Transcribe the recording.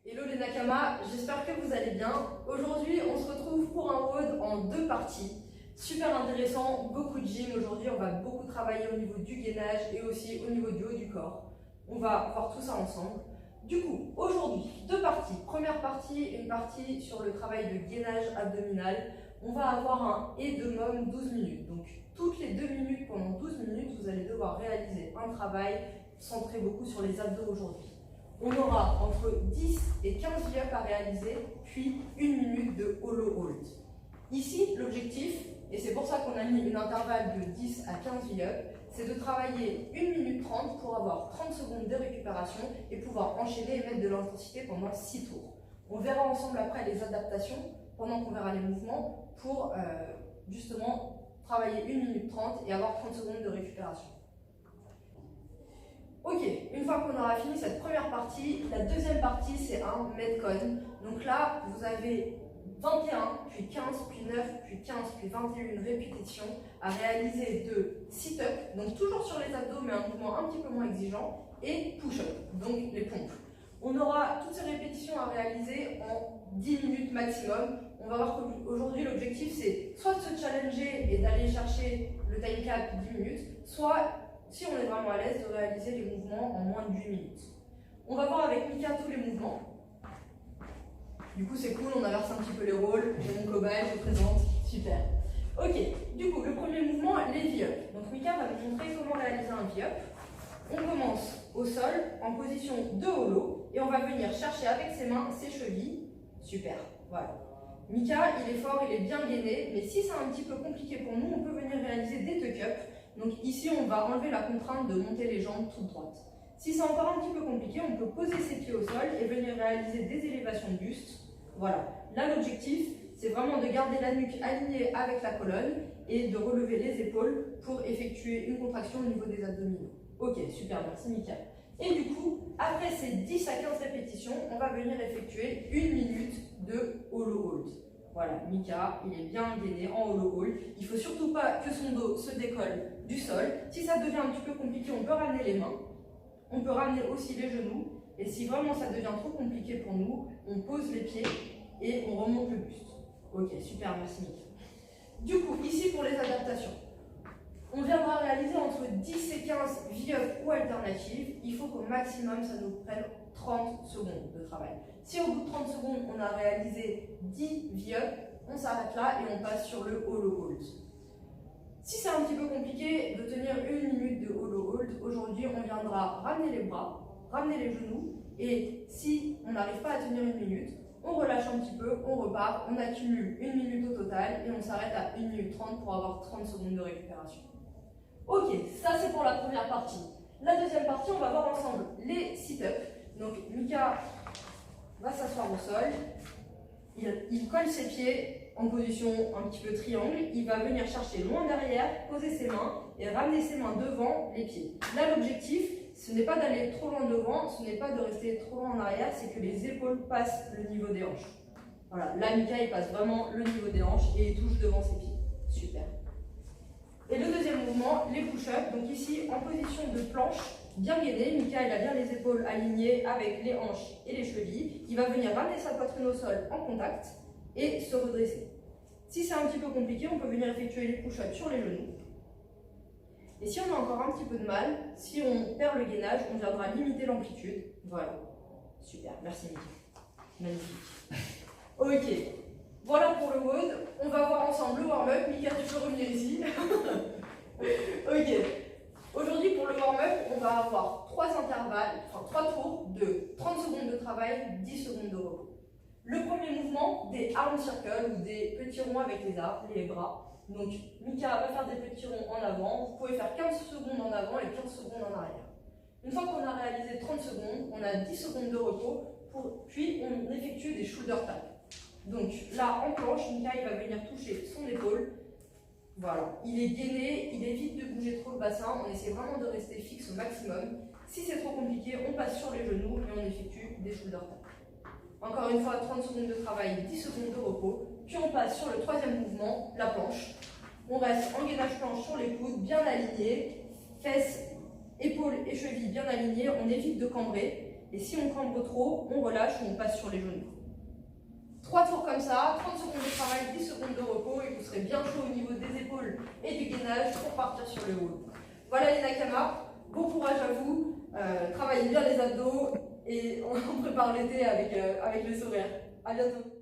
Hello les Nakama, j'espère que vous allez bien. Aujourd'hui, on se retrouve pour un WOD en deux parties. Super intéressant, beaucoup de gym. Aujourd'hui, on va beaucoup travailler au niveau du gainage et aussi au niveau du haut du corps. On va voir tout ça ensemble. Du coup, aujourd'hui, deux parties. Première partie, une partie sur le travail de gainage abdominal. On va avoir un EDOMOM 12 minutes. Donc, toutes les 2 minutes pendant 12 minutes, vous allez devoir réaliser un travail centré beaucoup sur les abdos aujourd'hui. On aura entre 10 et 15 V-up à réaliser, puis 1 minute de hollow hold. Ici, l'objectif, et c'est pour ça qu'on a mis une intervalle de 10 à 15 V-up, c'est de travailler 1 minute 30 pour avoir 30 secondes de récupération et pouvoir enchaîner et mettre de l'intensité pendant 6 tours. On verra ensemble après les adaptations, pendant qu'on verra les mouvements, pour justement travailler 1 minute 30 et avoir 30 secondes de récupération. Ok, une fois qu'on aura fini cette première partie, la deuxième partie c'est un Metcon. Donc là, vous avez 21, puis 15, puis 9, puis 15, puis 21 répétitions à réaliser de sit-up, donc toujours sur les abdos mais un mouvement un petit peu moins exigeant, et push-up, donc les pompes. On aura toutes ces répétitions à réaliser en 10 minutes maximum. On va voir qu'aujourd'hui l'objectif c'est soit de se challenger et d'aller chercher le time cap 10 minutes, soit si on est vraiment à l'aise de réaliser les mouvements en moins de 8 minutes. On va voir avec Mika tous les mouvements. Du coup c'est cool, on inverse un petit peu les rôles. J'ai mon cobaye, je présente, super. Ok, du coup le premier mouvement, les V-up. Donc Mika va nous montrer comment réaliser un V-up. On commence au sol en position de hollow et on va venir chercher avec ses mains ses chevilles. Super, voilà. Mika, il est fort, il est bien gainé, mais si c'est un petit peu compliqué pour nous, on peut venir réaliser des tuck-up. Donc ici, on va enlever la contrainte de monter les jambes toutes droites. Si c'est encore un petit peu compliqué, on peut poser ses pieds au sol et venir réaliser des élévations de buste. Voilà. Là, l'objectif, c'est vraiment de garder la nuque alignée avec la colonne et de relever les épaules pour effectuer une contraction au niveau des abdominaux. Ok, super, merci Mika. Et du coup, après ces 10 à 15 répétitions, on va venir effectuer 1 minute de hollow hold. Voilà, Mika, il est bien gainé en hollow hold. Il ne faut surtout pas que son dos se décolle du sol. Si ça devient un petit peu compliqué, on peut ramener les mains. On peut ramener aussi les genoux. Et si vraiment ça devient trop compliqué pour nous, on pose les pieds et on remonte le buste. Ok, super, merci Mika. Du coup, ici pour les adaptations, on viendra réaliser entre 10 et 15 V-up ou alternatives. Il faut qu'au maximum, ça nous prenne 30 secondes de travail. Si au bout de 30 secondes, on a réalisé 10 V-up, on s'arrête là et on passe sur le hollow hold. Si c'est un petit peu compliqué de tenir 1 minute de hollow hold, aujourd'hui, on viendra ramener les bras, ramener les genoux, et si on n'arrive pas à tenir 1 minute, on relâche un petit peu, on repart, on accumule 1 minute au total et on s'arrête à 1 minute 30 pour avoir 30 secondes de récupération. Ok, ça c'est pour la première partie. La deuxième partie, on va voir ensemble les sit-up. Donc Mika va s'asseoir au sol, il colle ses pieds en position un petit peu triangle, il va venir chercher loin derrière, poser ses mains et ramener ses mains devant les pieds. Là l'objectif, ce n'est pas d'aller trop loin devant, ce n'est pas de rester trop loin en arrière, c'est que les épaules passent le niveau des hanches. Voilà, là Mika il passe vraiment le niveau des hanches et il touche devant ses pieds. Super. Et le deuxième mouvement, les push-ups. Donc ici, en position de planche, bien gainé. Mika, il a bien les épaules alignées avec les hanches et les chevilles. Il va venir ramener sa poitrine au sol en contact et se redresser. Si c'est un petit peu compliqué, on peut venir effectuer les push-ups sur les genoux. Et si on a encore un petit peu de mal, si on perd le gainage, on viendra limiter l'amplitude. Voilà. Super, merci Mika. Magnifique. Ok. Voilà pour le WOD, on va voir ensemble le warm-up. Mika, tu peux revenir ici. Ok. Aujourd'hui, pour le warm-up, on va avoir 3 tours de 30 secondes de travail, 10 secondes de repos. Le premier mouvement, des arm circles ou des petits ronds avec les bras. Donc, Mika va faire des petits ronds en avant. Vous pouvez faire 15 secondes en avant et 15 secondes en arrière. Une fois qu'on a réalisé 30 secondes, on a 10 secondes de repos, puis on effectue des shoulder taps. Donc là, en planche, Mika il va venir toucher son épaule. Voilà, il est gainé, il évite de bouger trop le bassin. On essaie vraiment de rester fixe au maximum. Si c'est trop compliqué, on passe sur les genoux et on effectue des shoulder taps. Encore une fois, 30 secondes de travail, 10 secondes de repos. Puis on passe sur le troisième mouvement, la planche. On reste en gainage planche sur les coudes, bien alignés. Fesses, épaules et chevilles bien alignées. On évite de cambrer. Et si on cambre trop, on relâche ou on passe sur les genoux. 3 tours comme ça, 30 secondes de travail, 10 secondes de repos et vous serez bien chaud au niveau des épaules et du gainage pour partir sur le haut. Voilà les Nakama, bon courage à vous, travaillez bien les abdos et on prépare l'été avec le sourire. À bientôt.